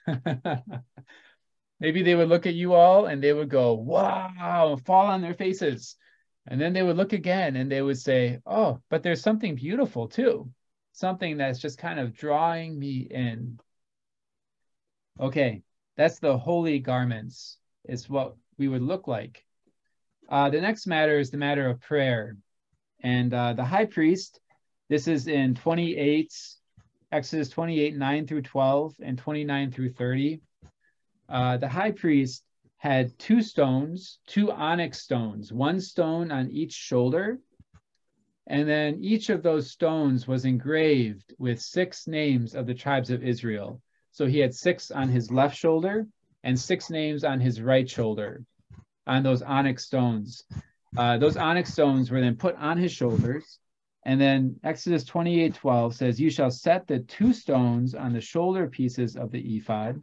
beautiful. Maybe they would look at you all and they would go, wow, fall on their faces. And then they would look again and they would say, oh, but there's something beautiful too. Something that's just kind of drawing me in. Okay, that's the holy garments. It's what we would look like. The next matter is the matter of prayer. And the high priest, this is in Exodus 28, 9 through 12 and 29 through 30. The high priest had two onyx stones, one stone on each shoulder. And then each of those stones was engraved with 6 names of the tribes of Israel. So he had 6 on his left shoulder and 6 names on his right shoulder on those onyx stones. Those onyx stones were then put on his shoulders. And then Exodus 28:12 says, you shall set the 2 stones on the shoulder pieces of the ephod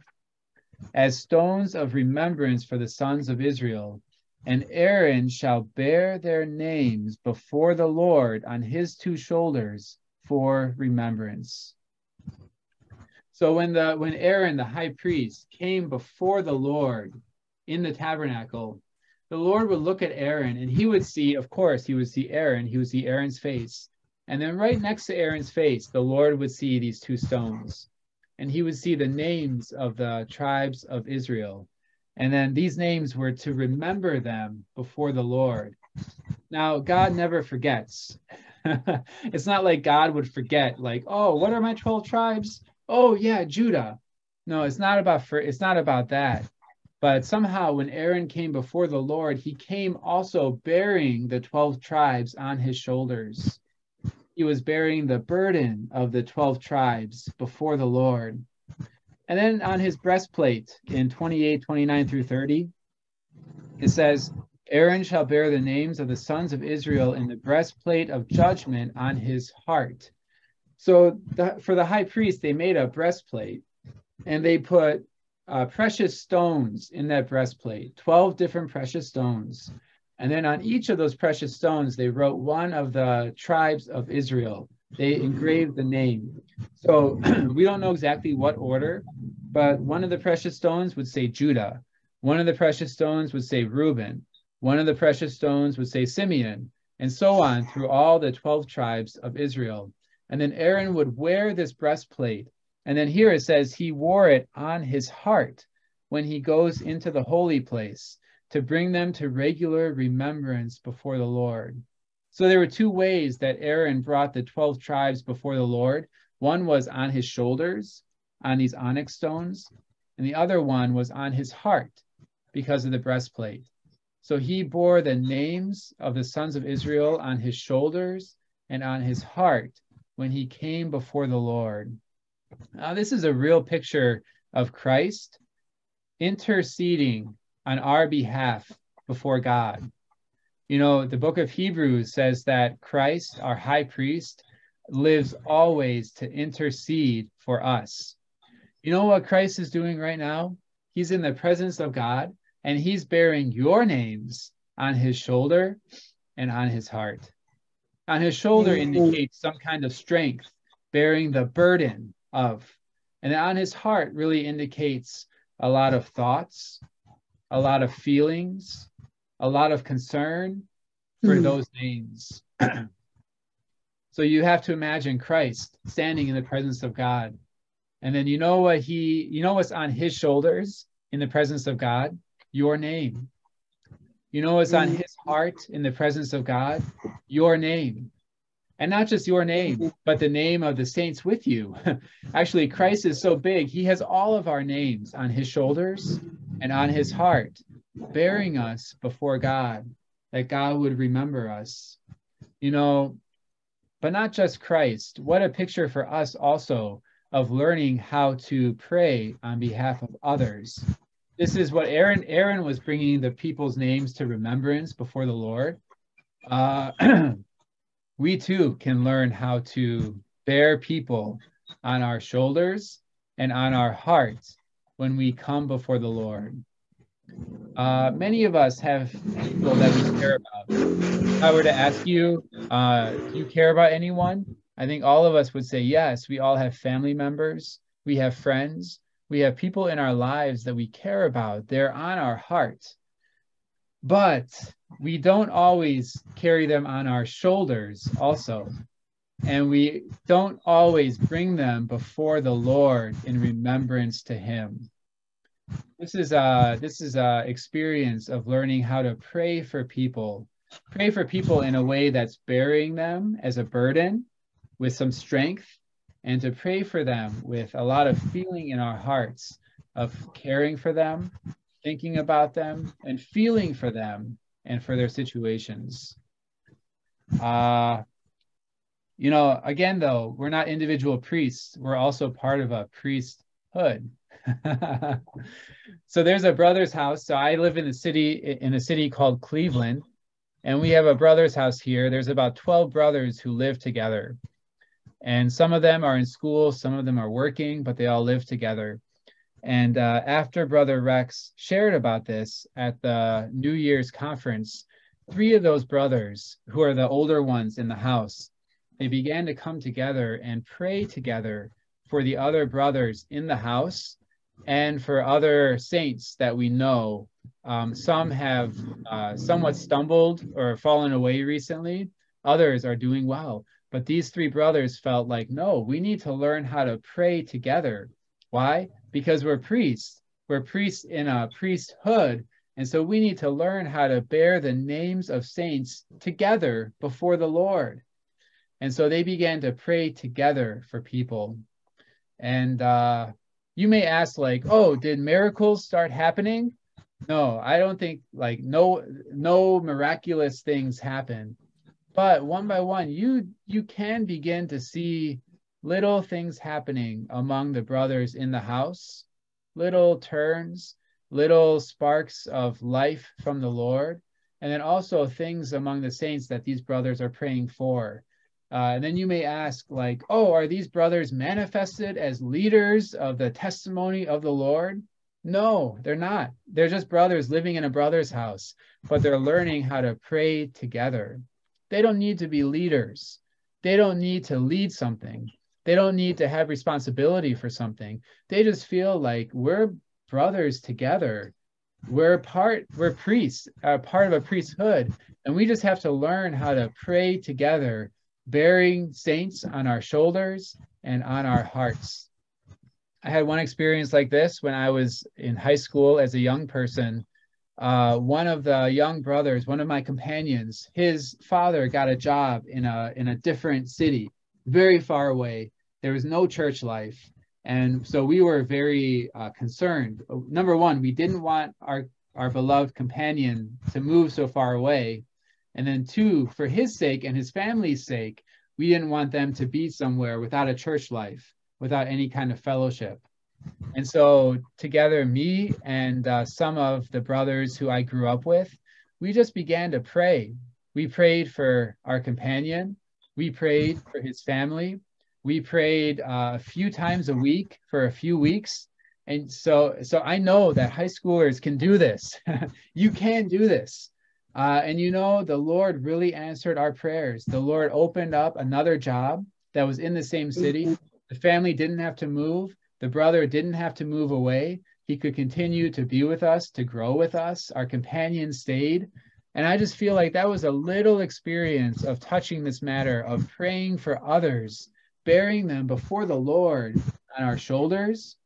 as stones of remembrance for the sons of Israel. And Aaron shall bear their names before the Lord on his 2 shoulders for remembrance. So when Aaron, the high priest, came before the Lord in the tabernacle, the Lord would look at Aaron and he would see, of course, he would see Aaron, he would see Aaron's face. And then right next to Aaron's face, the Lord would see these 2 stones. And he would see the names of the tribes of Israel. And then these names were to remember them before the Lord. Now, God never forgets. It's not like God would forget, like, oh, what are my 12 tribes? Oh, yeah, Judah. No, it's not about that. But somehow when Aaron came before the Lord, he came also bearing the 12 tribes on his shoulders. He was bearing the burden of the 12 tribes before the Lord. And then on his breastplate in 28, 29 through 30, it says, Aaron shall bear the names of the sons of Israel in the breastplate of judgment on his heart. So for the high priest, they made a breastplate and they put precious stones in that breastplate, 12 different precious stones. And then on each of those precious stones, they wrote one of the tribes of Israel. They engraved the name. So we don't know exactly what order, but one of the precious stones would say Judah. One of the precious stones would say Reuben. One of the precious stones would say Simeon, and so on through all the 12 tribes of Israel. And then Aaron would wear this breastplate. And then here it says he wore it on his heart when he goes into the holy place to bring them to regular remembrance before the Lord. So there were 2 ways that Aaron brought the 12 tribes before the Lord. One was on his shoulders, on these onyx stones, and the other one was on his heart because of the breastplate. So he bore the names of the sons of Israel on his shoulders and on his heart when he came before the Lord. Now, this is a real picture of Christ interceding on our behalf before God. You know, the book of Hebrews says that Christ, our high priest, lives always to intercede for us. You know what Christ is doing right now? He's in the presence of God, and he's bearing your names on his shoulder and on his heart. On his shoulder indicates some kind of strength, bearing the burden of. And on his heart really indicates a lot of thoughts, a lot of feelings, a lot of concern for those names. So you have to imagine Christ standing in the presence of God. And then you know what's on his shoulders in the presence of God? Your name. You know what's on his heart in the presence of God? Your name. And not just your name, but the name of the saints with you. Actually, Christ is so big, he has all of our names on his shoulders and on his heart, bearing us before God, that God would remember us. You know, but not just Christ. What a picture for us also of learning how to pray on behalf of others. This is what Aaron was bringing the people's names to remembrance before the Lord. We too can learn how to bear people on our shoulders and on our hearts when we come before the Lord. Many of us have people that we care about. If I were to ask you, do you care about anyone? I think all of us would say yes. We all have family members. We have friends. We have people in our lives that we care about. They're on our heart. But we don't always carry them on our shoulders also. And we don't always bring them before the Lord in remembrance to him. This is a experience of learning how to pray for people in a way that's bearing them as a burden with some strength, and to pray for them with a lot of feeling in our hearts of caring for them, thinking about them, and feeling for them and for their situations. Again, though, we're not individual priests. We're also part of a priesthood. So there's a brother's house. So I live in a city called Cleveland, and we have a brother's house here. There's about 12 brothers who live together. And some of them are in school, some of them are working, but they all live together. And after Brother Rex shared about this at the New Year's conference, 3 of those brothers, who are the older ones in the house, they began to come together and pray together for the other brothers in the house and for other saints that we know. Some have somewhat stumbled or fallen away recently. Others are doing well. But these 3 brothers felt like, no, we need to learn how to pray together. Why? Because we're priests. We're priests in a priesthood. And so we need to learn how to bear the names of saints together before the Lord. And so they began to pray together for people. And you may ask, like, oh, did miracles start happening? No, I don't think, like, no miraculous things happen. But one by one, you can begin to see little things happening among the brothers in the house, little turns, little sparks of life from the Lord, and then also things among the saints that these brothers are praying for. And then you may ask, like, oh, are these brothers manifested as leaders of the testimony of the Lord? No, they're not. They're just brothers living in a brother's house, but they're learning how to pray together. They don't need to be leaders. They don't need to lead something. They don't need to have responsibility for something. They just feel like we're brothers together. We're priests, part of a priesthood, and we just have to learn how to pray together, bearing saints on our shoulders and on our hearts. I had one experience like this when I was in high school as a young person. One of the young brothers, one of my companions, his father got a job in a different city, very far away. There was no church life. And so we were very concerned. Number one, we didn't want our beloved companion to move so far away. And then 2, for his sake and his family's sake, we didn't want them to be somewhere without a church life, without any kind of fellowship. And so together, me and some of the brothers who I grew up with, we just began to pray. We prayed for our companion. We prayed for his family. We prayed a few times a week for a few weeks. And so I know that high schoolers can do this. You can do this. And the Lord really answered our prayers. The Lord opened up another job that was in the same city. The family didn't have to move. The brother didn't have to move away. He could continue to be with us, to grow with us. Our companion stayed. And I just feel like that was a little experience of touching this matter of praying for others, bearing them before the Lord on our shoulders,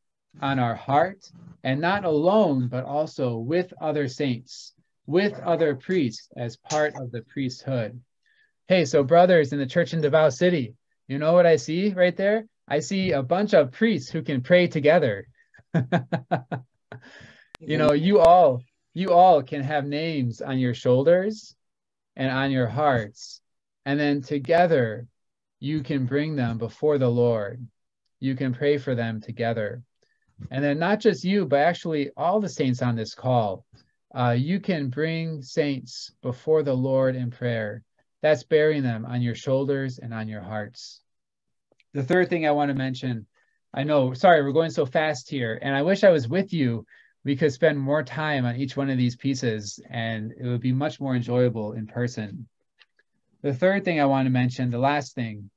on our heart, and not alone, but also with other saints, with other priests as part of the priesthood. Hey, so brothers in the church in Davao City, you know what I see right there? I see a bunch of priests who can pray together. You all can have names on your shoulders and on your hearts. And then together, you can bring them before the Lord. You can pray for them together. And then not just you, but actually all the saints on this call. You can bring saints before the Lord in prayer. That's bearing them on your shoulders and on your hearts. The third thing I want to mention, we're going so fast here, and I wish I was with you. We could spend more time on each one of these pieces, and it would be much more enjoyable in person. The third thing I want to mention, the last thing,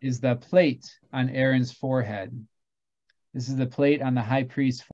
is the plate on Aaron's forehead. This is the plate on the high priest's